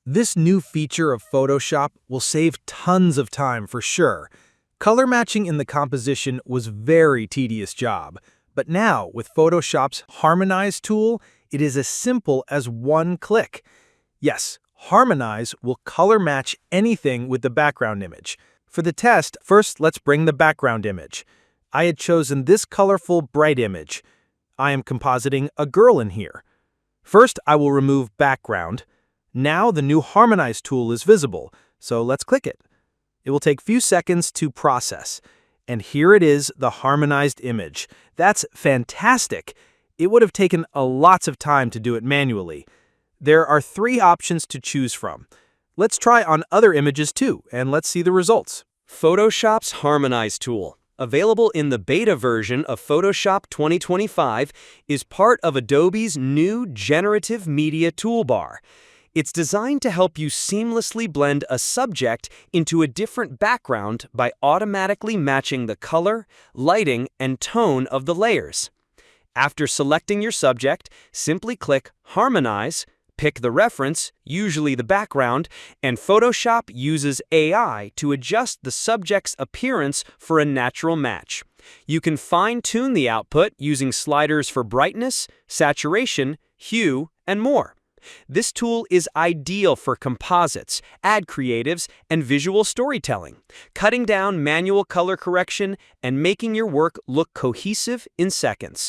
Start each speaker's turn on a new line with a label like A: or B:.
A: This new feature of Photoshop will save tons of time for sure. Color matching in the composition was a very tedious job, but now with Photoshop's Harmonize tool, it is as simple as one click. Yes, Harmonize will color match anything with the background image. For the test, first let's bring the background image. I had chosen this colorful, bright image. I am compositing a girl in here. First, I will remove background. Now the new Harmonize tool is visible, so let's click it. It will take a few seconds to process. And here it is, the harmonized image. That's fantastic. It would have taken lots of time to do it manually. There are 3 options to choose from. Let's try on other images too, and let's see the results.
B: Photoshop's Harmonize tool, available in the beta version of Photoshop 2025, is part of Adobe's new Generative Media toolbar. It's designed to help you seamlessly blend a subject into a different background by automatically matching the color, lighting, and tone of the layers. After selecting your subject, simply click Harmonize, pick the reference, usually the background, and Photoshop uses AI to adjust the subject's appearance for a natural match. You can fine-tune the output using sliders for brightness, saturation, hue, and more. This tool is ideal for composites, ad creatives, and visual storytelling, cutting down manual color correction and making your work look cohesive in seconds.